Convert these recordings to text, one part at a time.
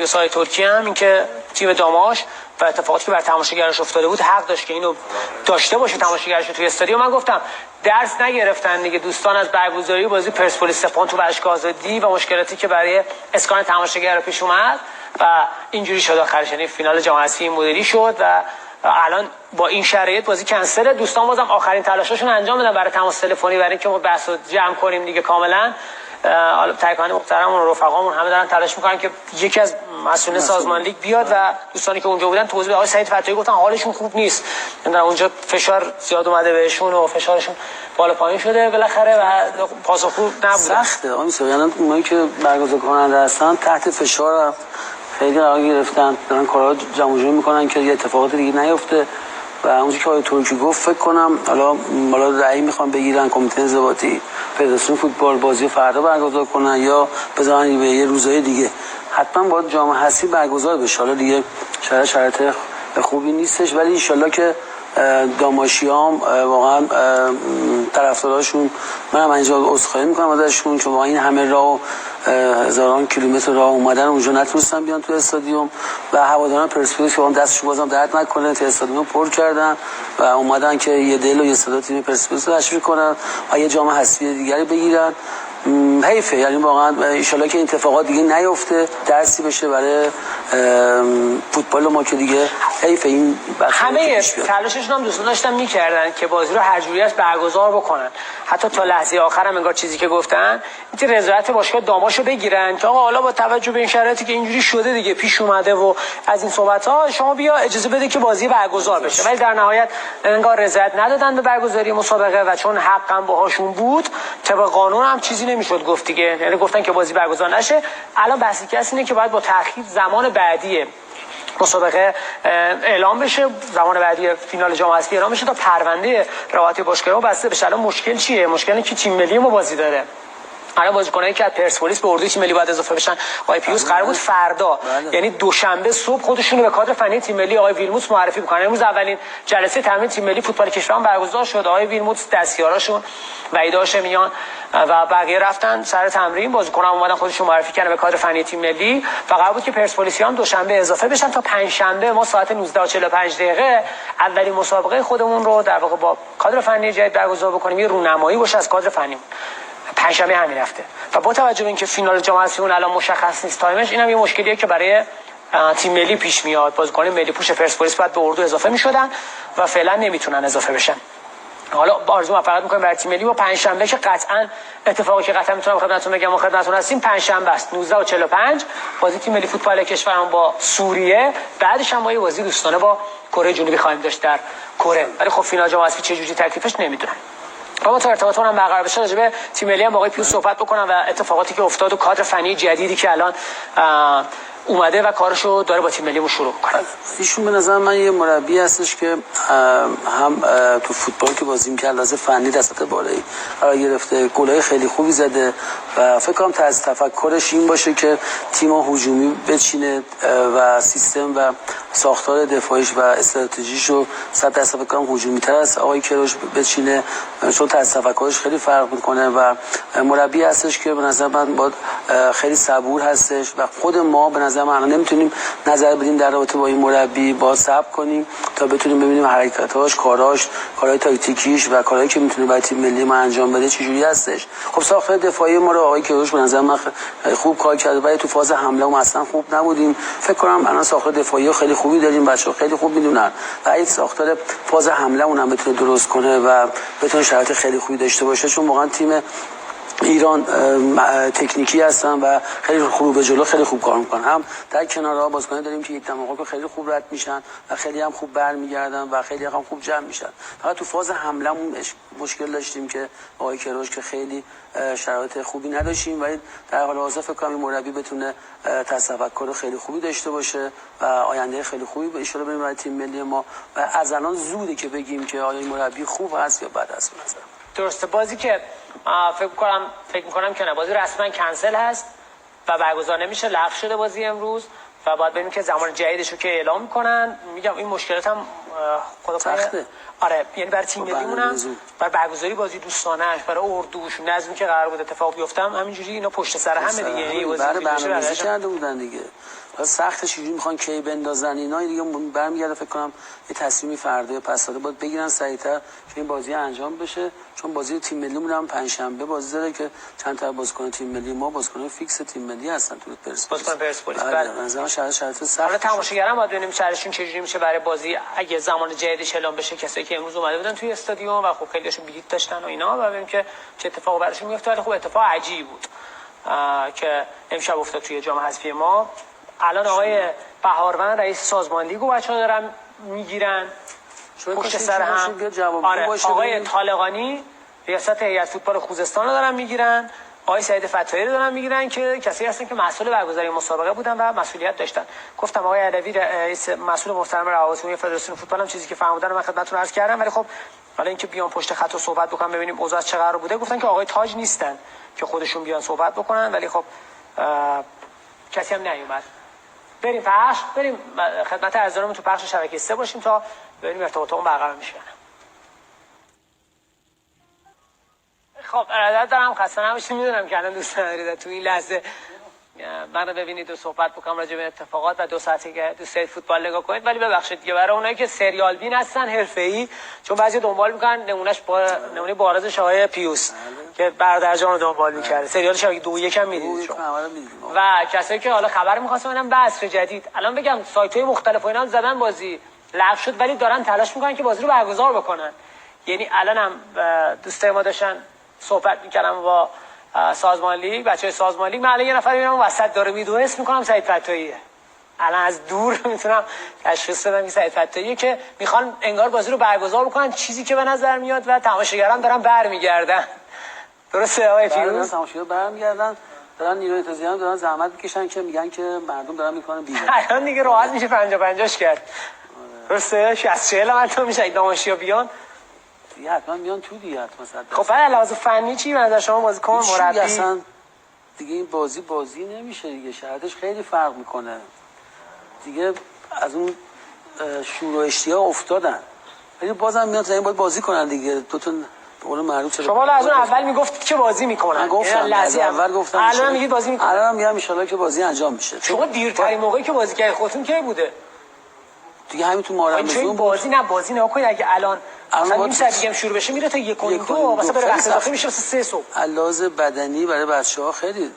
سای ترکیه هم این که تیم داماش و اتفاقاتی که بر تماشاگرش افتاده بود حق داشت که اینو داشته باشه تماشاگرش توی استادیوم. من گفتم درس نگرفتن دیگه دوستان از برگزاری بازی پرسپولیس سپاهان تو ورزشگاه آزادی و مشکلاتی که برای اسکان تماشاگر پیش اومد و اینجوری شد آخرش، یعنی فینال جام حذفی مدیری شد و الان با این شرایط بازی کنسل. دوستان بازم آخرین تلاششون انجام بدن برای تماس تلفنی برای اینکه ما بحثو جمع کنیم دیگه کاملا. حالا تایکان محترمون و رفقامون همه دارن تلاش میکنن که یکی از مسئولین سازمان لیگ بیاد و دوستانی که اونجا بودن توضیح بده. آقای سعید فتاحی گفتن حالشون خوب نیست، یعنی اونجا فشار زیاد اومده بهشون و فشارشون بالا پایین شده بالاخره و پاسخگو نبودن. سخته یعنی اونایی که برگزار کننده هستن تحت فشار خیلی قرار گرفتن، دارن کارا جمع جور میکنن که یه اتفاقات دیگه نیفته و اونجوری که آقای ترکی گفت فکر کنم حالا رأی میخوان بگیرن کمیته انضباطی فدراسیون فوتبال بازی فردا برگزار کنن یا بذارن به یه روزهای دیگه. حتما باید جام حذفی برگزار بشه. حالا دیگه شرایط خوبی نیستش ولی ان شاءالله که داماشیام واقعا طرفداراشون، من هم اینجا عذرخواهی میکنم ازشون چون واقعا این همه راه هزاران کیلومتر راه اومدن اونجا نتونستن بیان تو استادیوم و هواداران پرسپولیس که دستشون بازم درد نکنه تو استادیوم پر کردن و اومدن که یه دل و یه صدا تیم پرسپولیس رو تشویق کنن و یه جام حذفی دیگری بگیرن. حیفه، یعنی واقعا ان شاءالله که اتفاقات دیگه نیفته، درسی بشه برای فوتبال ما که دیگه حیفه. این همه تلاششون هم دوستان داشتن میکردن که بازی رو هر جوری است برگزار بکنن، حتی تا لحظه آخر هم انگار چیزی که گفتن این رضایت باشگاه داماشو بگیرن که آقا حالا با توجه به این شرایطی که اینجوری شده دیگه پیش اومده و از این صحبت ها شما بیا اجازه بده که بازی برگزار بشه. ولی در نهایت انگار رضایت ندادن به برگزاری مسابقه و چون حقم باهاشون بود طبق قانون هم چیزی نمیشد گفت دیگه، یعنی گفتن که بازی برگزار نشه. الان بحثی که هست اینه که باید با تأخیر زمان بعدی مسابقه اعلام بشه، زمان بعدی فینال جام حذفی اعلام بشه تا پرونده روابط باشگاهی ما بسته بشه. الان مشکل چیه؟ مشکل اینه که تیم ملی ما بازی داره. الان بازیکنایی که از پرسپولیس به اردوی تیم ملی باید اضافه بشن آقای پیوس قرار بود فردا یعنی دوشنبه صبح خودشون رو به کادر فنی تیم ملی آقای ویلموتس معرفی بکنن. امروز اولین جلسه تمرین تیم ملی فوتبال کشورمون برگزار شد. آقای ویلموتس دستیاراشون وحید هاشمیان و بقیه رفتن سر تمرین، بازیکنان اومدن خودشون معرفی کردن به کادر فنی تیم ملی و قرار بود که پرسپولیسیان هم دوشنبه اضافه بشن تا پنجشنبه ما ساعت 19:45 اولین مسابقه خودمون رو در واقع با کادر فنی جدید برگزار بکنیم، یه رونمایی باشه از کادر فنی. پنجشنبه همین هفته و با توجه به اینکه فینال جام حذفی اون الان مشخص نیست تایمش، اینم یه مشکلیه که برای تیم ملی پیش میاد. بازیکن ملی پوش پرسپولیس باید به اردو اضافه میشدن و فعلا نمیتونن اضافه بشن. حالا آرزو موفقیت می‌کنیم برای تیم ملی با پنجشنبه که قطعاً اتفاقی که قطعاً میتونم خدمتتون بگم و خدمتتون هستیم پنجشنبه است 19:45 بازی تیم ملی فوتبال کشورمون با سوریه، بعدش هم ما یه بازی دوستانه با کره جنوبی خواهیم داشت در کره. ولی خب فینال جام حذفی چه جوری تکلیفش نمیدونم. اما تا ارتباطمون هم برقرار بشه راجع به تیم ملی هم با آقای پیوس صحبت بکنم و اتفاقاتی که افتاد و کادر فنی جدیدی که الان اومده و کارشو داره با تیم ملیمون شروع کنه. ایشون به نظر من یه مربی هستش که هم تو فوتبال که بازی می‌کرد لازم فنی دستت بالایی قرار گرفته، گلای خیلی خوبی زده و فکر کنم از تفکرش این باشه که تیم هجومی بچینه و سیستم و ساختار دفاعیش و استراتژیشو 100% فکر کنم هجومی‌تر از آقای کروش بچینه، چون از تفکرش خیلی فرق می‌کنه و مربی هستش که به نظر من باید خیلی صبور هستش و خود ما به نظر من نمیتونیم نظر بدیم در رابطه با این مربی، با صبر کنیم تا بتونیم ببینیم حرکتاش، کارهای تاکتیکیش و کارهایی که میتونه برای تیم ملی ما انجام بده چجوری هستش. خب ساختار دفاعی ما رو آقای کروش به نظر من خوب کار کرده ولی تو فاز حمله ما اصلا خوب نبودیم. فکر کنم الان ساختار دفاعی خیلی خوبی داریم، بچه‌ها خیلی خوب میدونن و اگه ساختار فاز حمله اونم بتونه درست کنه و بتونه شرایط خیلی خوبی داشته باشه، چون واقعا تیم ایران تکنیکی هستن و خیلی خوب به جلو خیلی خوب کار میکنن. هم در کنارها بازیکن داریم که یک دماغو خیلی خوب رد میشن و خیلی هم خوب برمیگردن و خیلی هم خوب جمع میشن. فقط تو فاز حملهمون مشکل داشتیم که آقای کروش که خیلی شرایط خوبی نداشتیم ولی در حال حاضر فکر کنم مربی بتونه تفکر خیلی خوبی داشته باشه و آینده خیلی خوبی به اشاره بریم برای تیم ملی ما و از الان زوده که بگیم که آیا این مربی خوب هست یا بد است. مثلا درسته بازی که فکر میکنم که نه، بازی رسما کنسل هست و برگزار نمیشه، لغو شده بازی امروز و باید ببینیم که زمان جدیدشو که اعلام میکنن. میگم این مشکلات هم خدا آره یعنی برای تیم ملیمون هم برای برگزاری بازی دوستانه‌اش، برای اردوش، نظمی که قرار بود اتفاق بیفته همینجوری اینا پشت سر همه دیگه، یعنی برای برنامه‌ریزی کرده بودن دیگه. سختش چجوری میخوان کی بندازن اینا دیگه برمیگرده. فکر کنم یه تصمیمی فردا یا پس فردا باید بگیرن سریعتر که این بازی انجام بشه، چون بازی تیم ملیمون هم پنجشنبه بازی داره که چند تا بازیکن تیم ملی ما بازیکن فیکس تیم ملی هستن تو پرسپولیس. بازیکن پرسپولیس بله مثلا شرایط سخت. حالا تماشاگرام باید ببینیم شرایطشون چجوری میشه برای بازی اگه زمان جدیدش اعلام بشه. کسایی که امروز اومده بودن توی استادیوم و خب خیلیشون بلیط داشتن و اینا، و ببینیم که چه اتفاقی براشون میفته. ولی خب اتفاق عجیبی بود که امشب افتاد توی جام حذفی ما. الان آقای بهاروند رئیس سازمان لیگو بچه‌ها دارن میگیرن پشت سر هم. آره آقای طالقانی ریاست هیئت فوتبال خوزستان رو دارن میگیرن. آقای سعید فتاحی رو دارن میگیرن که کسی هستن که مسئول برگزاری مسابقه بودن و مسئولیت داشتن. گفتم آقای علوی رئیس مسئول محترم روابط عمومی فدراسیون فوتبال هم چیزی که فهمیدن رو من خدمتتون عرض کردم. ولی خب حالا اینکه بیان پشت خط و صحبت بکنن ببینیم اوضاع چه قرار بوده. گفتن که آقای تاج نیستن که خودشون بیان صحبت بکنن، ولی خب کسی هم نیومد. بریم پخش، بریم خدمت عزیزانمون تو پخش شبکه 3 باشیم تا ببینیم ارتباطمون برقرار میشه. خب ارادت دارم، خسته نباشید. میدونم که الان دوست ندارید تو این لحظه من رو ببینید و صحبت بکنم راجع به اتفاقات و 2 ساعتی که دوست دارید فوتبال نگاه کنید، ولی ببخشید دیگه برای اونایی که سریال بین هستن حرفه‌ای، چون بعضی دنبال میکنن نمونهش نمونه بارزش آقای پیوس که برادرجان رو دنبال میکرد، سریال شبکه 2 هم میدید شما، و کسایی که حالا خبر می‌خواستن ببینن عصر جدید. الان بگم سایت‌های مختلف و اینا زدن بازی لغو شد، ولی دارن تلاش میکنن که بازی رو برگزار بکنن. یعنی الانم دوستای ما داشتن صحبت میکردم با سازمان لیگ، بچهای سازمان لیگ، من الان یه نفر میبینم وسط داره میدونه، اسم میکنم سعید فتاحیه. الان از دور میتونم تشخیص بدم که سعید فتاحیه که میخوان انگار بازی رو برگزار بکنن، چیزی که به نظر میاد و تماشاگران دارن برمیگردن. درسته آقای فیروز؟ تماشاگران برمیگردن، دارن نیروی انتظامی دارن زحمت میکشن که میگن که مردم دارن میکنن بیرون. الان دیگه راحت میشه 50-50 کرد. درسته 60-40 من تو میشه دانشیا بیان دیگه حتما میان تو دیگه حتما صد. خب بعد لحاظ فنی چی به نظر شما بازیکن مربی اصلا دیگه این بازی نمیشه دیگه، شرایطش خیلی فرق میکنه دیگه، از اون شور و اشتیاق افتادن، ولی بازم میان تا این باید بازی کنن دیگه. دو تا قول معروف چرا شما از اون اول میگفتید که بازی میکنن؟ گفتم از اول گفتم الان میگید بازی میکنن. الان میگم ان شاءالله که بازی انجام میشه. شما دیرترین موقعی که بازی کردید خودتون کی بوده؟ دیگه همین تو مارمزون بازی نه کنید. اگه الان مثلا نیم ساعت دیگه شروع بشه میره تا 1 و 2 مثلا بره وقت اضافه میشه مثلا 3 صبح. علاوه بدنی برای بچه‌ها خیلی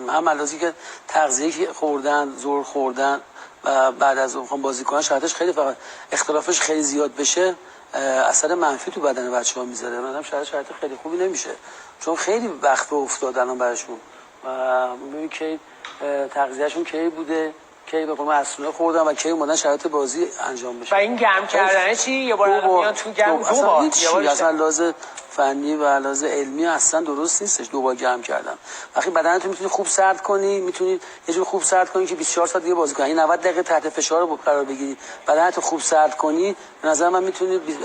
هم علاوه که تغذیه خوردن، زور خوردن و بعد از اون بازی کنن شرایطش خیلی فقط اختلافش خیلی زیاد بشه اثر منفی تو بدن بچه‌ها میذاره. مثلا شرایط خیلی خوبی نمیشه چون خیلی وقت افتاد الان براشون و میبینید که تغذیه‌شون کی بوده، کی به قوم اسونه خوردن و کی اومدن شرایط بازی انجام بشه. و این گرم کردنه چی؟ یه بار میان تو گرم دو بار اصلا لازم فنی و لازم علمی اصلا درست نیستش دو بار گرم کردن. وقتی بدنتون میتونید خوب سرد کنی، میتونید یه جور خوب سرد کنی که 24 ساعت دیگه بازی کنی. این 90 دقیقه تحت فشار رو قرار بگیری، بدنتو خوب سرد کنی، به نظر من میتونید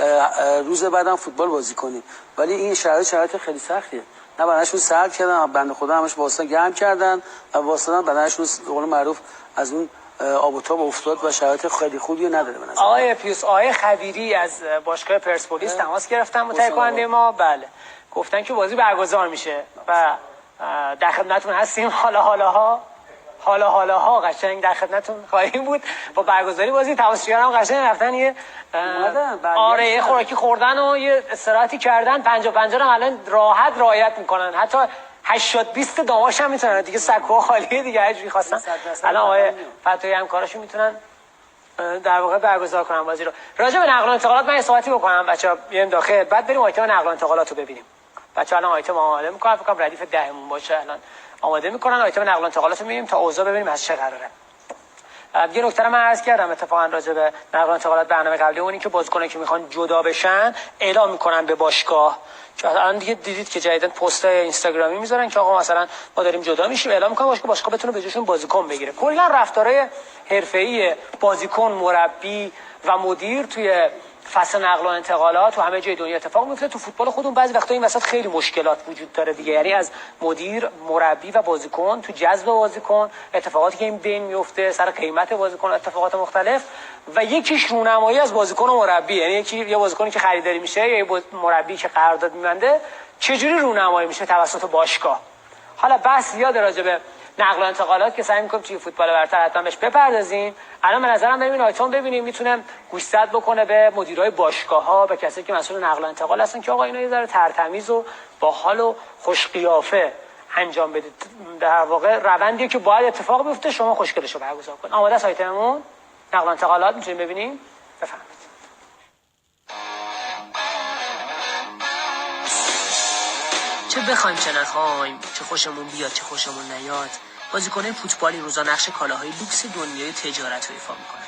روز بعدم فوتبال بازی کنی. ولی این شرایط خیلی سختیه. نه بدنشون سرد کردن، بنده خدا همش واسه گرم کردن و واسه بدنشون به قول معروف از اون آب و تاب افتاد و شرایط خیلی خوبی نداره. من آقای پیوس، آقای خبیری از باشگاه پرسپولیس تماس گرفتن متحد کننده ما، بله گفتن که بازی برگزار میشه و در خدمتتون هستیم. حالا قشنگ در خدمتتون خواهیم بود با برگزاری بازی. تماشاگران هم قشنگ رفتن یه آره خوراکی خوردن و یه استراحتی کردن، 50-50 هم الان راحت رعایت میکنن، حتی 80-20 داماش هم میتونن دیگه، سکوها خالیه دیگه، هر جوری خواستن الان آقای فتاحی همکاراشون میتونن در واقع برگزار کنن بازی رو. راجع به نقل و انتقالات من یه صحبتی بکنم بچه‌ها، بیایم داخل بعد بریم آیتم نقل و انتقالات رو ببینیم. بچه‌ها الان آیتم آماده میکنن، فکر کنم ردیف 10 باشه، الان آماده میکنن آیتم نقل و انتقالات رو میبینیم تا اوضاع ببینیم از چه قراره. یه نکته رو من عرض کردم اتفاقا راجع به نقل و انتقالات برنامه قبلی اون این که بازیکنایی که میخوان جدا بشن اعلام میکنن به باشگاه، که الان دیگه دیدید که جدیدن پست اینستاگرامی میذارن که آقا مثلا ما داریم جدا میشیم، اعلام میکنن باشگاه بتونه به جاشون بازیکن بگیره. کلا رفتارهای حرفه‌ای بازیکن، مربی و مدیر توی فصل نقل و انتقالات و همه جای دنیا اتفاق میفته. تو فوتبال خودمون بعضی وقتا این وسط خیلی مشکلات وجود داره دیگه، یعنی از مدیر، مربی و بازیکن تو جذب بازیکن، اتفاقاتی که این بین میفته سر قیمت بازیکن، اتفاقات مختلف، و یکیش رونمایی از بازیکن و مربی، یعنی یه بازیکنی که خریداری میشه یا یه مربی که قرارداد میبنده چجوری رونمایی میشه توسط باشگاه. حالا بحث زیاد راجع به نقل و انتقالات که سعی می‌کنیم توی فوتبال برتر حتما بهش بپردازیم. الان به نظرم بریم این آیتم ببینیم، میتونه گوشزد بکنه به مدیرای باشگاه‌ها، به کسایی که مسئول نقل و انتقال هستن که آقا اینا یه ذره ترتمیز و با حال و خوش قیافه انجام بدید. در واقع روندی که باید اتفاق بیفته شما خوشگلشو برگزار کنید. آماده است آیتممون؟ نقل و انتقالات میتونیم ببینیم. بفرمایید. چه بخوایم چه نخوایم، چه خوشمون بیاد چه خوشمون نیاد، بازیکن‌های فوتبالی روزا نقش کالاهای لوکس دنیای تجارت رو ایفا میکنن.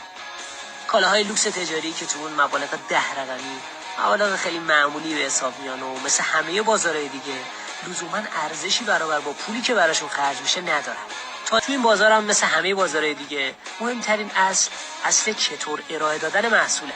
کالاهای لوکس تجاری که تو اون مبالغ 10 رقمی، مبالغ خیلی معمولی به حساب میان و مثل همه بازارهای دیگه لزوما ارزشی برابر با پولی که براشون خرج میشه ندارن. تا تو این بازار هم مثل همه بازارهای دیگه مهمترین اصل چطور ارائه دادن محصوله.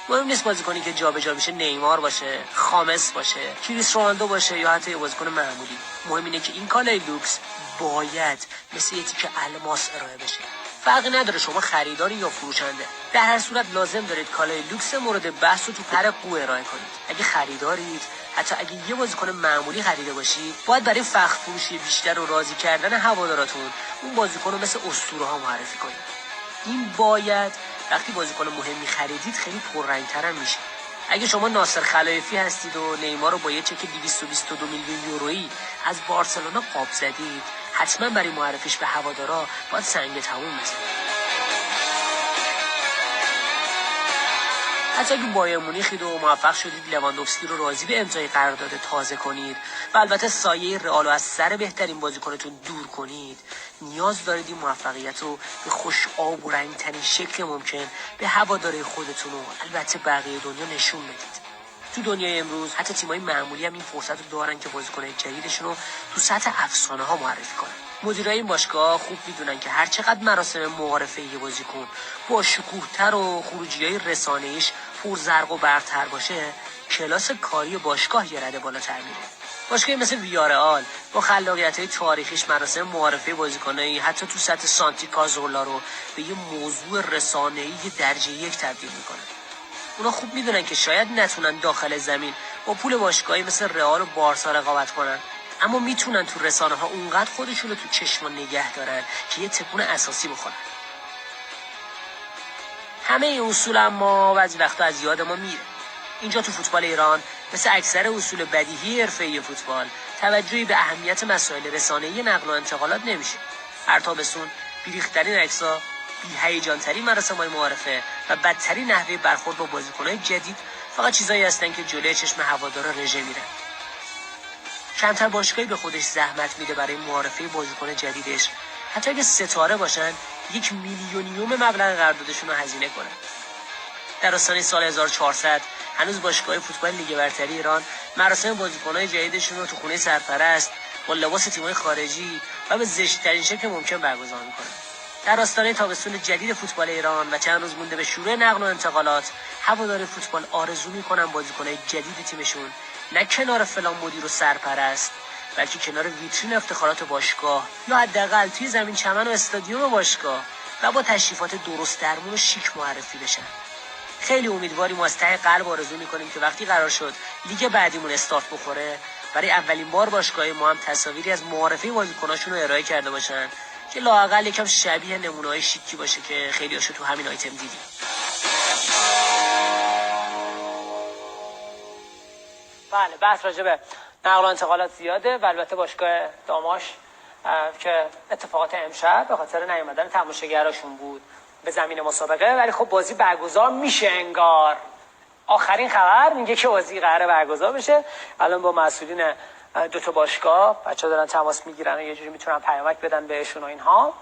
مهم نیست بازیکنی که جابجا میشه نیمار باشه، خامس باشه، کریستیانو باشه یا حتی یه بازیکن معمولی. مهم اینه که این کالای لوکس باید مثل یه تیکه الماس ارائه بشه. فرقی نداره شما خریداری یا فروشنده. در هر صورت لازم دارید کالای لوکس مورد بحث رو تو پر قو ارائه کنید. اگه خریدارید، حتی اگه یه بازیکن معمولی خریده باشید، باید برای فخر فروشی بیشتر و راضی کردن هواداراتون اون بازیکن رو مثل اسطوره‌ها معرفی کنید. این باید وقتی بازیکن مهمی خریدید خیلی پررنگ‌تر هم میشه. اگه شما ناصر خلایفی هستید و نیمار رو با یه چک 222 میلیون یورویی از بارسلونا قاب زدید، حتما برای معرفیش به هوادارا باید سنگ تموم بزنید. حتی اگه بایر مونیخید و موفق شدید لواندوفسکی رو راضی به امضای قرارداد تازه کنید و البته سایه رئال رو از سر بهترین بازیکنتون دور کنید، نیاز دارید این موفقیت رو به خوش آب و رنگ‌ترین شکل ممکن به هواداری خودتون و البته بقیه دنیا نشون بدید. تو دنیای امروز حتی تیم‌های معمولی هم این فرصت رو دارن که بازیکن‌های جدیدشون رو تو سطح افسانه‌ها معرفی کنن. مدیرای این باشگاه خوب میدونن که هر چقدر مراسم معارفه یه بازیکن با شکوه‌تر و خروجی‌های رسانه‌ایش پرزرق و برق‌تر باشه، کلاس کاری باشگاه یه رده بالاتر میره. باشگاهی مثل ویارئال با خلاقیت‌های تاریخیش مراسم معارفه بازیکنایی حتی تو سطح سانتی کازورلا رو به یه موضوع رسانه‌ای درجه 1 تبدیل میکنه. اونا خوب میدونن که شاید نتونن داخل زمین با پول باشگاهی مثل رئال و بارسا رقابت کنن، اما میتونن تو رسانه‌ها اونقدر خودشون رو تو چشم نگه دارن که یه تکون اساسی بخورن. همه این اصول اما بعضی وقتا از یاد ما میره. اینجا تو فوتبال ایران مثل اکثر اصول بدیهی حرفه‌ای فوتبال توجهی به اهمیت مسائل رسانه‌ای نقل و انتقالات نمیشه. هر تابستون بیریخترین عکس‌ها، بی‌هیجان‌ترین مراسم‌های معارفه و بدترین نحوه برخورد با بازیکن‌های جدید فقط چیزایی هستن که جلوی چشم هوادارا رژه میرن. کمتر باشگاهی به خودش زحمت میده برای معارفه بازیکن جدیدش، حتی اگه ستاره باشن 1 میلیونیوم مبلغ قراردادشون رو هزینه کنن. در آستانه سال 1400 هنوز باشگاه فوتبال لیگ برتری ایران مراسم بازیکن‌های جدیدشون رو تو خونه سرپرست با لباس تیم‌های خارجی و به زشت‌ترین شکل ممکن برگزار می‌کنن. در آستانه تابستون جدید فوتبال ایران و چند روز مونده به شروع نقل و انتقالات، هوادار فوتبال آرزو می‌کنن بازیکن‌های جدید تیمشون نه کنار فلان مدیر و سرپرست، بلکه کنار ویترین افتخارات باشگاه یا حداقل توی زمین چمن و استادیوم باشگاه و با تشریفات درست درمون و شیک معرفی بشن. خیلی امیدواریم و از ته قلب آرزو می‌کنیم که وقتی قرار شد لیگ بعدیمون استارت بخوره، برای اولین بار باشگاه ما هم تصاویری از معارفه بازیکناشون رو ارائه کرده باشن که لااقل یکم شبیه نمونه‌های شیکی باشه که خیلی‌هاشو تو همین آیتم دیدیم. بله، بحث راجع به نقل و انتقالات زیاده و البته باشگاه داماش که اتفاقات امشب به خاطر نیومدن تماشاگراشون بود به زمین مسابقه، ولی خب بازی برگزار میشه انگار. آخرین خبر میگه که بازی قراره برگزار بشه. الان با مسئولین دو تا باشگاه بچه‌ها دارن تماس میگیرن و یه جوری میتونن پیامک بدن بهشون و اینها.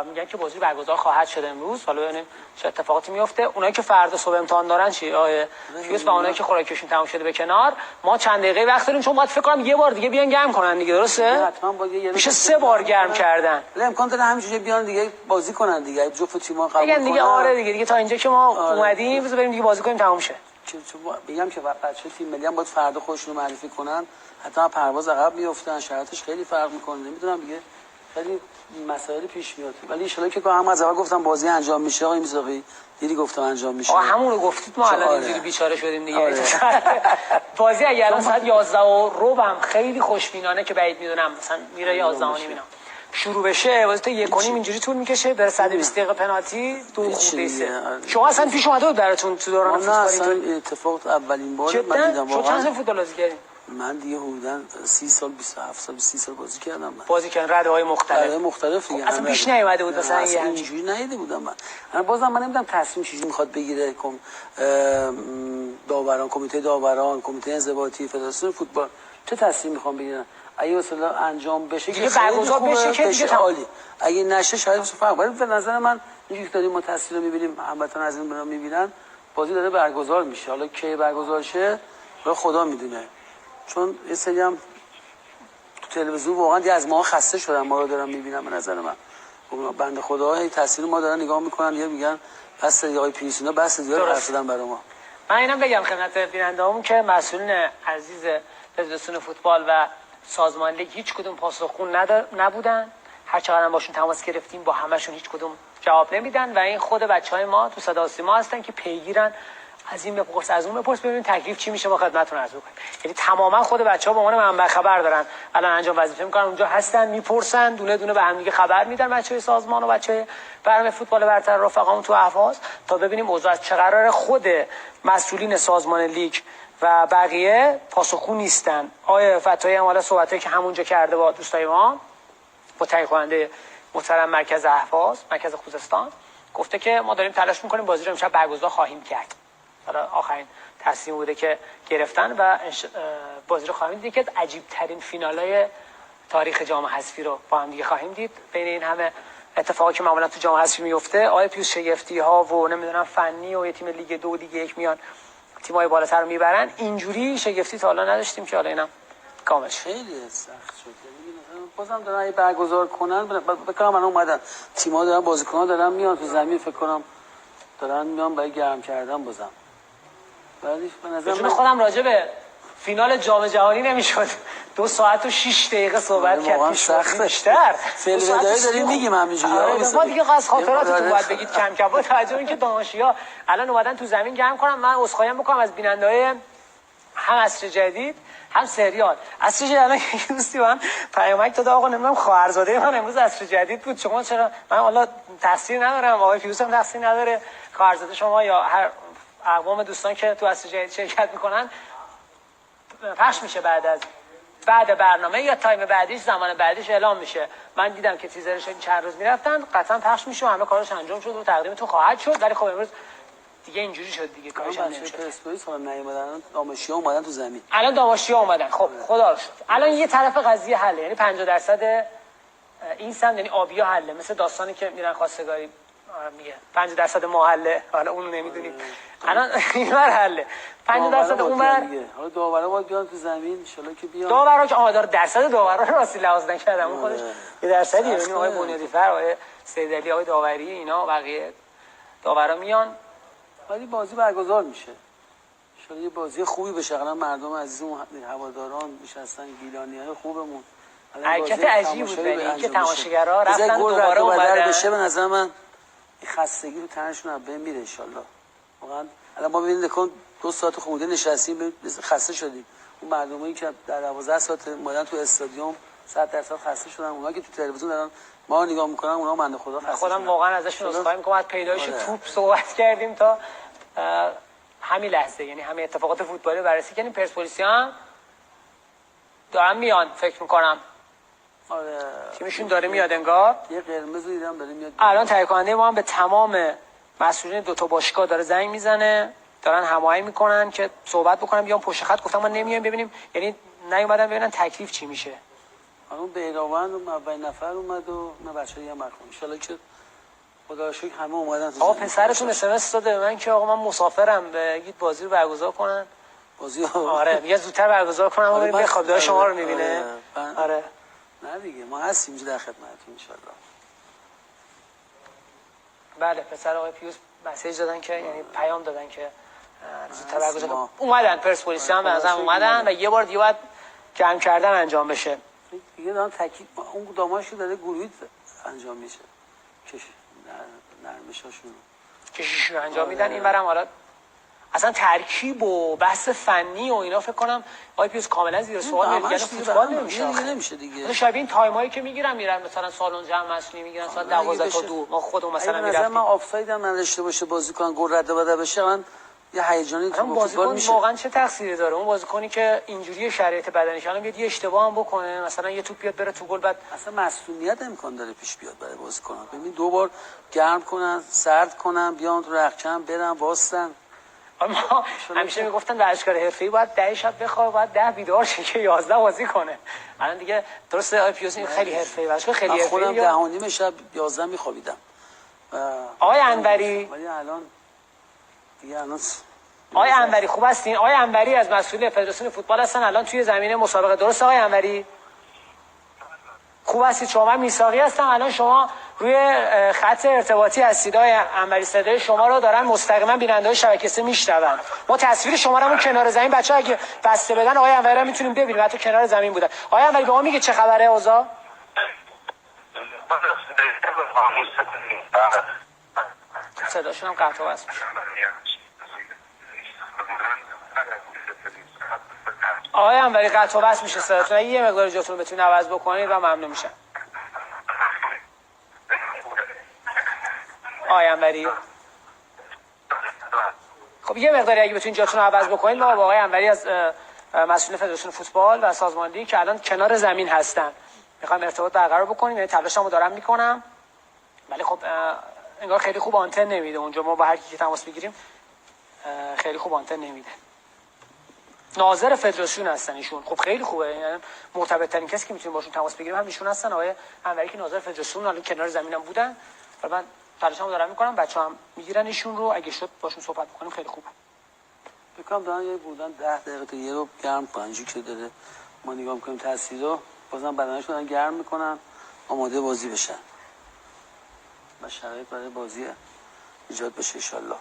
میگن که بازی برگزار خواهد شد امروز. حالا ببینیم چه اتفاقاتی میفته. اونایی که فردا صبح امتحان دارن چی آیه فیوز و اونایی که خوراکیشون تموم شده به کنار، ما چند دقیقه وقت داریم چون باید فکر کنم یه بار دیگه بیان گرم کنن دیگه، درسته؟ حتما باید میشه 3 بار گرم کردن. امکان داره همینجوری بیان دیگه بازی کنن دیگه، جفت تیم‌ها قبول کنن دیگه. آره دیگه تا اینجا که ما اومدیم بذار بریم دیگه بازی کنیم تموم شه. بگم که بچه‌ها تیم ملی هم باید فردا خودشون رو معرفی کنن، حتی پرواز عقب میافتن، شرایطش خیلی فرق میکنه. نمیدونم دیگه خیلی مسائل پیش میاد، ولی ان شاءالله که هم از اول گفتم بازی انجام میشه. آقای میزاقی دیدی گفتم انجام میشه. همون رو گفتید ما الان اینجوری بیچاره شدیم دیگه. بازی اگه الان ساعت 11:15 هم خیلی خوشبینانه که بعید میدونم مثلا میره 11:30 اینا شروع بشه، بازی تا 1:30 اینجوری طول میکشه، بره 120 دقیقه پنالتی دو خورده. شما اصلا پیش اومده بود براتون تو دوران فوتبال اینطوری اتفاق اولین بار من دیدم. شما چند سال فوتبال بازی کردین؟ من دیگه حدوداً 30 سال 27 سال 30 سال بازی کردم. من بازی کردم رده مختلف دیگه. اصلا پیش نیومده بود مثلا اینجوری نیده بودم من. بازم من نمیدونم تصمیم چجوری میخواد بگیره داوران، کمیته داوران، کمیته انضباطی فدراسیون فوتبال چه تصمیم میخوام بگیرن. اگه مثلا انجام بشه که برگزار بشه که دیگه عالی، اگه نشه شاید فرق. ولی به نظر من اینجوری داریم ما تصویر رو میبینیم، هموطنان از این میبینن بازی داره برگزار میشه. حالا کی برگزار شه خدا میدونه، چون یه سری هم تو تلویزیون واقعا دیگه از ما خسته شدن، ما رو دارن میبینن. به نظر من بنده خدا این تصویر ما دارن نگاه میکنن، یه میگن بس آقای پیرسونا بس دیگه حرف زدن برای ما. من اینم بگم خدمت بیننده‌هامون که مسئولین عزیز فدراسیون فوتبال و سازمان لیگ هیچ کدوم پاسخگو نبودن. هر چقدر باشون تماس گرفتیم با همشون هیچ کدوم جواب نمیدن و این خود بچهای ما تو صدا و سیما هستن که پیگیرن، از این بپرس از اون بپرس ببینید تکلیف چی میشه، ما خدمتتون عرض کنیم. یعنی تماما خود بچه‌ها به عنوان منبع خبر دارن الان انجام وظیفه میکنن، اونجا هستن میپرسن، دونه دونه به هم دیگه خبر میدن بچهای سازمان و بچهای برنامه فوتبال برتر رفقامون تو اهواز تا ببینیم اوضاع چه قراره. خود مسئولین سازمان لیگ و بقیه پاسخگو نیستن. آقای فتایی هم حالا صحبتایی که همونجا کرده با دوستای ما با تهیه کننده محترم مرکز اهواز، مرکز خوزستان، گفته که ما داریم تلاش میکنیم بازی رو امشب برگزار خواهیم کرد. حالا آخرین تصمیم بوده که گرفتن و بازی رو خواهیم دید که عجیب ترین فینالای تاریخ جام حذفی رو با هم دیگه خواهیم دید. بین این همه اتفاقی که معمولا تو جام حذفی میفته، آقای پیوز شگفتی ها و نمیدونم فنی و یه تیم لیگ 2 لیگ 1 میان تیمای بالاتر رو میبرن، اینجوری شگفتی تا حالا نداشتیم که حالا اینم کامل خیلی سخت شد. بازم دارن برگزار کنن، بکنم من اومدن تیم‌ها دارن بازیکن‌ها دارن میان تو زمین، فکر کنم دارن میان برای گرم کردن بازم. ولی به نظر من خودم راجع به فینال جام جهانی نمیشد 2 ساعت و 6 دقیقه صحبت کردیم. سخته بیشتر فعلا داریم میگیم همینجوری. ما دیگه از خاطراتتون باید بگید کم کم. با توجه اینکه دانشجوها الان اومدن تو زمین گرم کنن، من عذرخواهی میکنم از بیننده‌های هم عصر جدید هم سریال. عصر جدید الان یه دوستی من پیامک داد آقا نمیدونم خواهرزاده من امروز عصر جدید بود، شما چرا؟ من حالا تقصیر ندارم، آقای فیروز هم تقصیر نداره، خواهرزاده شما یا هر اقوام دوستان که تو عصر جدید شرکت میکنن پخش میشه بعد برنامه یا تایم بعدیش، زمان بعدیش اعلام میشه. من دیدم که تیزرش این چند روز میرفتن، قطعا پخش میشه و همه کارش انجام شد و تقدیمتون خواهد شد. ولی خب امروز دیگه اینجوری شد دیگه، کارش نمیشه. پرسپولیس حالا نیومدن، دامشیا اومدن تو زمین. الان دامشیا اومدن. خب خدا رو شکر الان یه طرف قضیه حله، یعنی 50% این سم یعنی آبیا حله، مثل داستانی که میرن خواستگاری میگه 50% ما حله، حالا اونو نمیدونیم. الان اینور حله 50% اونور. حالا داورا باید بیان تو زمین ان شاءالله که بیان. داورا که آمار درصد داورا راستی لحاظ نکردم، اون خودش یه درصدی، یعنی آقای بنیادی فر، آقای سیدعلی، آقای داوری، اینا بقیه داورا میان ولی بازی برگزار میشه. شاید یه بازی خوبی بشه. الان مردم عزیزمون هواداران نشستن، گیلانیای خوبمون. حرکت عجیبی بود که تماشاگرها رفتن دوباره اومدن بشه. به نظر من این خستگی رو تنشون از بین میره ان شاء الله. واقعا الان ما ببینید کن 2 ساعت خورده نشستیم خسته شدیم. اون مردمایی که در 12 ساعت اومدن تو استادیوم 100% خسته شدن، اونها که تو تلویزیون دارن ما رو نگاه میکنن، اونها بنده خدا خسته شدن. خودم واقعا ازشون عذرخواهی میکنم. از پیدایش توپ صحبت کردیم تا همین لحظه، یعنی همین اتفاقات فوتبالی بررسی کردیم. پرسپولیسیا دارن میان فکر میکنم. آره تیمشون داره میاد انگار. یه قرمز دیدم داره میاد. الان تهیه کننده ما هم به تمام مسئولین 2 تا باشگاه داره زنگ میزنه، دارن هماهنگ میکنن که صحبت بکنن بیان پشت خط. گفتم ما نمیایم ببینیم، یعنی نیومدن ببینن تکلیف چی میشه. اون بیراوند و اولین نفر اومد و من بچه‌ها دیگه هم برخورد ان شاءالله که خدا رو شکر همه اومدن. آقا پسرتون اس داده من که آقا من مسافرم، بگید بازی رو برگزار کنن. بازی آره میگه زودتر برگزار کنم و بریم بخواب داره شما رو میبینه. آره نه دیگه ما هستیم در خدمتتون ان شاءالله. بله پسر آقای پیوس مسیج دادن که یعنی پیام دادن که زودتر برگزار اومدن. پرسپولیس هم به اومدن و یه بار دیگه باید جمع کردن انجام بشه. دیگه دارن تاکید اون داماشو داره گروهی انجام میشه. نرمشاشون کشیشون انجام میدن. این برام حالا اصلا ترکیب و بحث فنی و اینا فکر کنم آقای پیوس کاملا زیر سوال میاد. یعنی فوتبال نمیشه دیگه. شبیه این تایمایی که میگیرن میرن مثلا سالن جمع مسئولی میگیرن ساعت 12 تا 2 ما خودمون مثلا میرفتیم. من آفساید هم نداشته باشه بازیکن گل رد بده بشه من یه هیجانی تو فوتبال میشه. واقعا چه تقصیری داره اون بازیکنی که اینجوری شرایط بدنیش الان بیاد یه اشتباه هم بکنه مثلا یه توپ بیاد بره تو گل بعد اصلا مسئولیت امکان داره پیش بیاد برای بازیکن‌ها. ببین دو بار گرم کنن سرد کنن بیان تو رختکن برن واسطن. ما همیشه میگفتن ورزشکار حرفه‌ای باید 10 شب بخوابه باید 10 بیدار شه که 11 بازی کنه. الان دیگه درسته آقای پیوسی خیلی حرفه‌ای ورزشکار خیلی حرفه‌ای. خودم 10 و نیم شب 11 میخوابیدم. آقای انوری ولی الان دیگه آقای انوری خوب هستین؟ آقای انوری از مسئول فدراسیون فوتبال هستن الان توی زمینه مسابقه. درسته آقای انوری؟ خوب هستید شما؟ من میثاقی هستم. الان شما روی خط ارتباطی هستید آقای انوری. صدای شما رو دارن مستقیما بیننده‌های شبکه 3 میشنون. ما تصویر شما رو کنار زمین بچه‌ها اگه بسته بدن آقای انوری رو میتونیم ببینیم. حتی کنار زمین بودن. آقای انوری به ما میگه چه خبره اوضاع؟ صداشون هم قطع و وصل میشه. آقای انوری قطع و وصل میشه صداتون. اگه یه مقدار جاتون رو بتونید عوض بکنید و ممنون میشم. آقای انوری خب یه مقداری اگه بتونید جاتون رو عوض بکنید. ما با آقای انوری از مسئول فدراسیون فوتبال و سازماندهی که الان کنار زمین هستن میخوایم ارتباط برقرار بکنیم. یعنی تلاشمو دارم میکنم ولی خب انگار خیلی خوب آنتن نمیده اونجا. ما با هر کی که تماس بگیریم خیلی خوب آنتن نمیده. ناظر فدراسیون هستن ایشون. خب خیلی خوبه. یعنی مرتبط ترین کسی که میتونیم باشون تماس بگیریم هم ایشون هستن. آقای انوری که ناظر فدراسیون الان کنار زمینم بودن و من تلاشمو دارم میکنم. بچه‌ها هم میگیرن ایشون رو. اگه شد باشون صحبت بکنیم خیلی خوبه. بکنم دارن یه بودن 10 دقیقه تا یه رو گرم کنن که داره ما نگاه میکنیم تاثیر رو بازم بدنشون دارن گرم میکنن آماده بازی بشن و شرایط برای بازی ایجاد بشه ان شاء الله.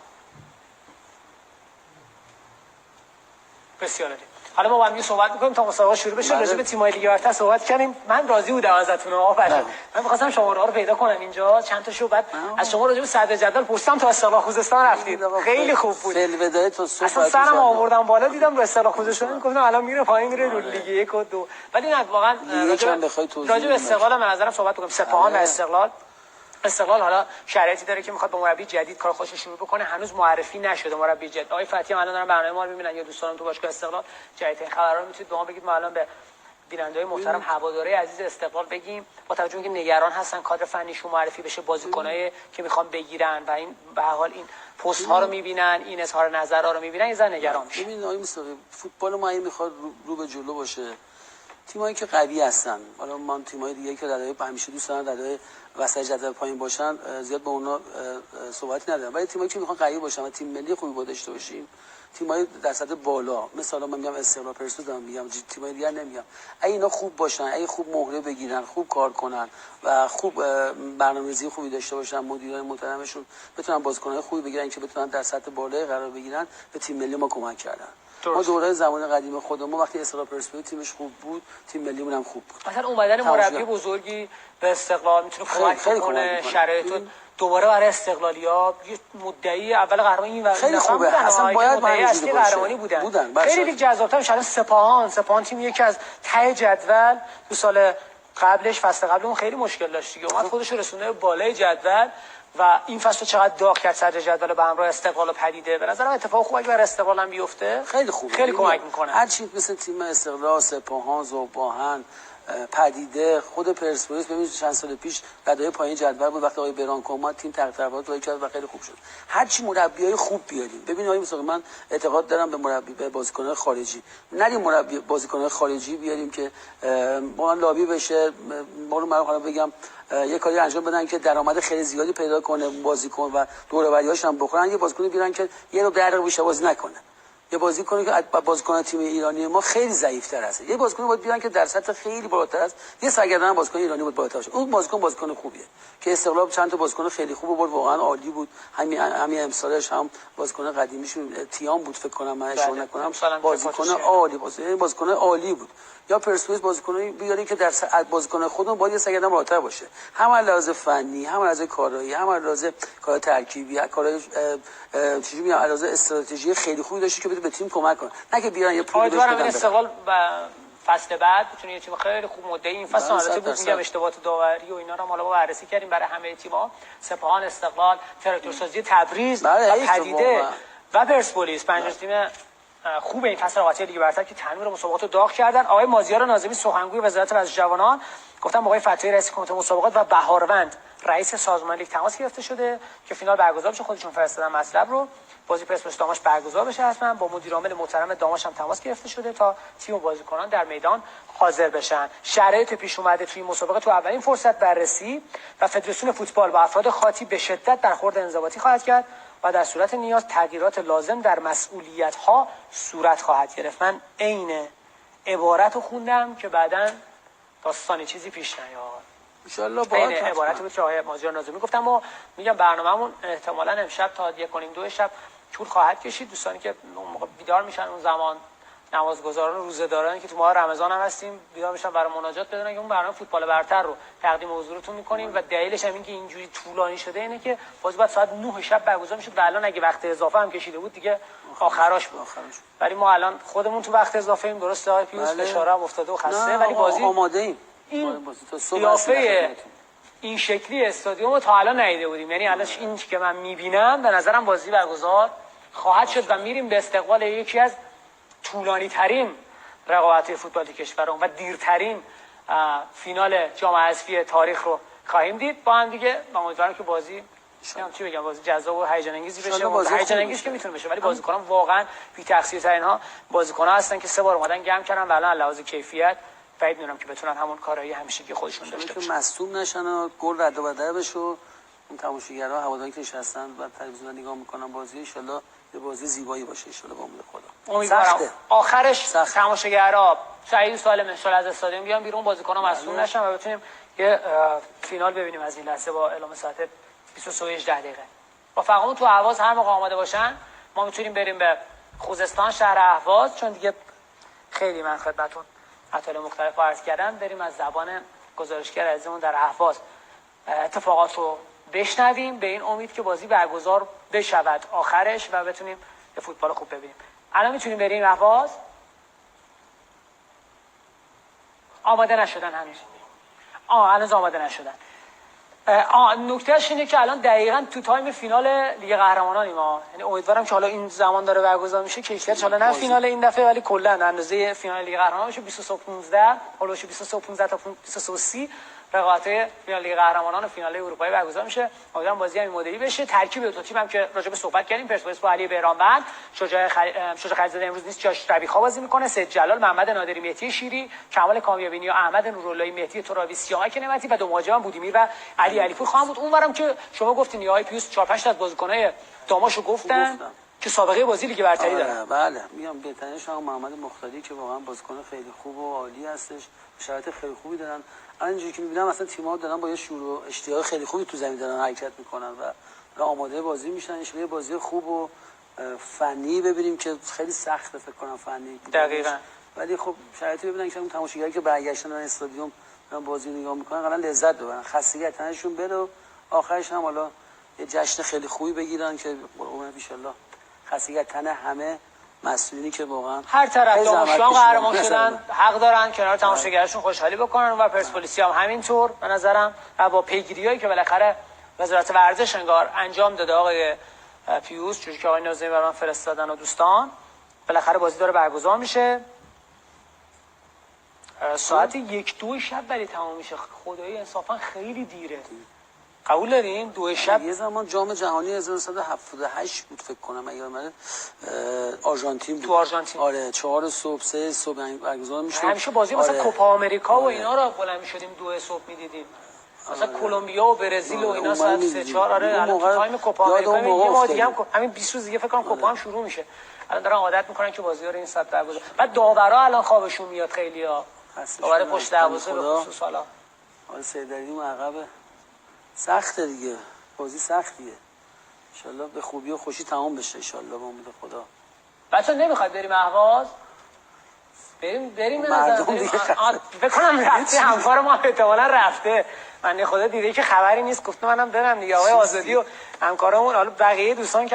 بسیار عالی. حالا ما با هم صحبت می‌کنیم تا مسابقه شروع بشه. راجع به تیم‌های لیگ برتر صحبت کردیم. من راضی بودم ازتون آقا بچه‌ها. من می‌خواستم شماره‌ها رو پیدا کنم اینجا چند تاشو بعد از شما راجع به صدر جدول پرسیدم تا استقلال خوزستان رفتید. خیلی خوب بود. فعل تا صبح اصلا سرم آوردم بالا دیدم رو استقلال خوزستان گفتم الان میره پایین میره رو لیگ 1 و 2. ولی نه واقعا راجع به استقلال من نظرم صحبت کنم. سپاهان و استقلال حالا شرایطی داره که میخواد با مربی جدید کار خودش شروع بکنه. هنوز معرفی نشده مربی جدید. آقای فتحی الان دارن برنامه ما رو میبینن یا دوستانم تو باشگاه استقلال جدیدترین خبرا رو میتونید به ما بگید. ما الان به بیننده‌های محترم هواداری عزیز استقلال بگیم با توجه به اینکه نگران هستن کادر فنیشون معرفی بشه بازیکنایی که میخوان بگیرن و این به هر حال این پست ها رو میبینن این اظهار نظرها رو میبینن یه ذره نگران میشن. ببین آقای مصطفی فوتبال ما این میخواد رو به جلو باشه. تیمایی که قوی هستن حالا ما تیمای دیگه که در همیشه دوست دارن در وسط جدول پایین باشن زیاد با اونا صحبتی ندارم ولی تیمایی که میخوان قوی باشن و تیم ملی خوبی با داشته باشیم تیمای در سطح بالا مثلا من میگم استقلال پرسپولیس دارم میگم تیمای دیگه نمیگم اگه اینا خوب باشن اگه خوب مهره بگیرن خوب کار کنن و خوب برنامه‌ریزی خوبی داشته باشن مدیرای محترمشون بتونن بازیکن‌های خوبی بگیرن که بتونن در سطح بالای قرار بگیرن به تیم ملی ما کمک کردن. ما دوره زمان قدیم خودمون وقتی استقلال پرسپولیس تیمش خوب بود تیم ملیمون هم خوب بود. مثلا اومدن مربی بزرگی به استقلال میتونه کمک کنه شرایط دوباره برای استقلالی‌ها یه مدعی اول قهرمانی این خیلی خوبه اصلا باید مدعی اصلی قهرمانی بودن. خیلی دیگه جذاب‌تر میشه. سپاهان تیم یکی از ته جدول دو سال قبلش فصل قبل اون خیلی مشکل داشت دیگه اومد خودش رو رسونه بالای جدول و این فصل چقدر داغ کرد صدر جدول به همراه استقلال پدیده. به نظرم اتفاق خوبه اگه برای استقلال هم بیفته خیلی خوبه خیلی کمک میکنه. هر چی مثل تیم استقلال سپاهان ذوباهن پدیده خود پرسپولیس ببینید چند سال پیش ردای پایین جدول بود وقتی آقای برانکو اومد تیم تقریبا کرد و خیلی خوب شد. هر چی مربیای خوب بیاریم ببینید آقای موسی من اعتقاد دارم به مربی به بازیکنان خارجی نریم مربی بازیکنان خارجی بیاریم که با من لابی بشه ما رو حالا بگم یه کاری انجام بدن که درآمد خیلی زیادی پیدا کنه بازیکن و دور و بریاش هم بخورن یه بازیکن بیارن که یه رو دقیقه بیشتر بازی نکنه یه بازیکنی که بازیکن تیم ایرانی ما خیلی ضعیف‌تر است یه بازیکن باید بیارن که در سطح خیلی بالاتر است یه سرگردان بازیکن ایرانی بود بالاتر باشه اون بازیکن خوبیه که استقلال چند تا بازیکن خیلی خوب بود واقعا عالی بود همین امسالش هم بازیکن قدیمیشون تیام بود فکر کنم من اشتباه نکنم بازیکن عالی بازیکن عالی بود یا پرسپولیس بازیکنی بیاری که در بازیکن خودمون باید یه سرگردان بالاتر باشه هم از لحاظ فنی هم از لحاظ کارایی هم از لحاظ کار ترکیبی کارهای چیزی میاد از لحاظ استراتژی خیلی خوبی داشته که به تیم کمک کنه نه که بیان یه پول بهش بدن استقلال فصل بعد بتونه یه تیم خیلی خوب مدعی این فصل البته بود میگم اشتباهات داوری و اینا رو حالا بررسی کردیم برای همه تیم‌ها سپاهان استقلال تراکتورسازی تبریز و پدیده و پرسپولیس پنج تیم خوب این فصل رقابتی لیگ برتر که تنویر مسابقات رو داغ کردن. آقای مازیار ناظمی سخنگوی وزارت ورزش جوانان گفتن آقای فتحی رئیس کمیته مسابقات و بهاروند رئیس سازمان لیگ تماس گرفته شده که فینال برگزار بشه خودشون فرستادن مطلب رو بازی پرسپولیس داماش برگزار بشه حتما با مدیر عامل محترم داماش هم تماس گرفته شده تا تیم و بازیکنان در میدان حاضر بشن. شرایط پیش اومده توی مسابقه تو اولین فرصت بررسی و فدراسیون فوتبال با افراد خاطی به شدت برخورد انضباطی خواهد کرد و در صورت نیاز تغییرات لازم در مسئولیت‌ها صورت خواهد گرفت. من عین عبارت رو خوندم که بعداً داستانی چیزی پیش نیاد. ان شاء الله با عبارتی بود که آقای مازیار ناظمی گفتم و میگم برنامه‌مون احتمالاً امشب تا 1:30 شب طول خواهد کشید. دوستانی که اون موقع بیدار میشن اون زمان نمازگزاران روزه‌دارانی که تو ماه رمضان هم هستیم بیدار میشن برای مناجات بدونن که اون برنامه فوتبال برتر رو تقدیم حضورتون می‌کنیم و دلیلش هم این که اینجوری طولانی شده اینه که بازی بعد ساعت 9 شب برگزار میشه و الان اگه وقت اضافه هم کشیده بود دیگه آخراش بود. ولی ما الان خودمون تو وقت اضافه ایم درسته آقای پیوس فشار هم افتاده و خسته ولی بازی آماده ایم. این قیافه این شکلی استادیوم رو تا الان ندیده بودیم. یعنی الان این که من میبینم به نظرم بازی برگزار خواهد شد و میریم به استقبال یکی از طولانی ترین رقابت‌های فوتبالی کشورمون و دیرترین فینال جام حذفی تاریخ رو خواهیم دید با هم دیگه. من امیدوارم که بازی چی بگم بازی جذاب و هیجان انگیزی بشه. هیجان انگیز که میتونه بشه ولی بازیکنان واقعا بی تقصیر ترین ها بازیکن‌ها هستن که 3 بار اومدن گرم کردن و الان لحاظ کیفیت بعید می‌دونم که بتونن همون کارایی همیشگی خودشون داشته باشن. مصدوم نشن و گل رد و بدل بشه. اون تماشاگرها هواداری که نشستن و تلویزیون نگاه میکنن بازی ان شاءالله یه بازی زیبایی باشه ان شاءالله با امید خدا. امیدوارم آخرش تماشاگرها سعید و سالم ان شاءالله از استادیوم بیان بیرون بازیکن‌ها مصدوم نشن و بتونیم یه فینال ببینیم از این لحظه با اعلام ساعت 22:18. رفقامون تو اهواز هر موقع آماده باشن ما میتونیم بریم به خوزستان شهر اهواز چون دیگه خیلی من خدمتتون مطالب مختلف عرض کردم. بریم از زبان گزارشگر عزیزمون در اهواز اتفاقات رو بشنویم به این امید که بازی برگزار بشود آخرش و بتونیم یه فوتبال خوب ببینیم. الان میتونیم بریم اهواز. آماده نشدن هنوز. هنوز آماده نشدن. نکتهش اینه که الان دقیقاً تو تایم فینال لیگ قهرمانانیم ما. یعنی امیدوارم که حالا این زمان داره برگزار میشه کیفیتش حالا نه فینال این دفعه ولی کلا اندازه فینال لیگ قهرمانان بشه 23:15 حالا بشه 23:15 تا 23:30 رقابت فینال لیگ قهرمانان و فینال اروپایی برگزار میشه. امیدوارم بازی همین مدلی بشه. ترکیب دو تا تیم هم که راجع به صحبت کردیم پرسپولیس با علی بهرامبند شجاع خلیزاده امروز نیست جاش ربیخا بازی میکنه. سید جلال محمد نادری مهدی شیری کمال کامیابی و احمد نوراللهی مهدی ترابی سیاهک نعمتی و دو مهاجم بودیمیر و علی علیپور خواهم بود. اونورم که شما گفتین یا پیوس 4-5 تا از بازیکن‌های داماشو گفتن که سابقه بازی لیگ برتری دارن. بله میگم بهترینش هم محمد مختاری که واقعا بازیکن خیلی خوب و عالی هستش. شرایط خیلی خوبی دارن. اینجوری که می‌بینم اصلا تیم‌ها دارن با یه شور و اشتیاق خیلی خوبی تو زمین دارن حرکت میکنن و آماده بازی میشن. ان شاءالله بازی خوب و فنی ببینیم که خیلی سخته فکر کنم فنی دقیقاً. ولی خب شرایطی ببینن که اون تماشاگری که برگشتن از استادیوم بازی نگاه میکنن قرار لذت ببرن خستگی تنشون بره و آخرش هم حالا یه جشن خیلی خوبی بگیرن که قربون ان شاءالله خستگی تن همه مسئولینی که واقعا هر طرف دانشجویان قهرمان شدن حق دارن کنار تماشاگرشون خوشحالی بکنن و پرسپولیسی هم همینطور به نظرم و با پیگیریایی که بالاخره وزارت ورزش انگار انجام داده آقای پیوس چون که آقای ناظمی برام فرستادن و دوستان بالاخره بازی داره برگزار میشه. ساعت 1-2 شب ولی تمام میشه. خدایی انصافا خیلی دیره. قبول دارین 2 شب؟ یه زمان جام جهانی 1978 بود فکر کنم اگر من آرژانتین بود. تو آرژانتین آره 4 صبح 3 صبح برگزار میشد. همیشه بازی مثلا کوپا آمریکا و اینا رو بلند میشدیم 2 صبح میدیدیم. مثلا کلمبیا و برزیل و اینا ساعت 3-4. آره الان تو تایم کوپا آمریکا یه ماه دیگه هم همین 20 روز دیگه فکر کنم کوپا هم شروع میشه. الان دارن عادت میکنن که بازی‌ها رو این ساعت برگزار. بعد داورا الان خوابشون میاد خیلی‌ها. داور پشت دروازه به خصوص حالا. آره سیدعلی عقبه. سخته دیگه. بازی سختیه. ان شاءالله به خوبی و خوشی تمام بشه ان شاءالله با امید خدا. بچا نمیخواد بریم اهواز؟ بریم به نظر فکر کنم رفته همکار ما احتمالاً رفته. من خدا دیده که خبری نیست گفتم منم برم دیگه. آقای آزادی و همکارمون حالا بقیه دوستان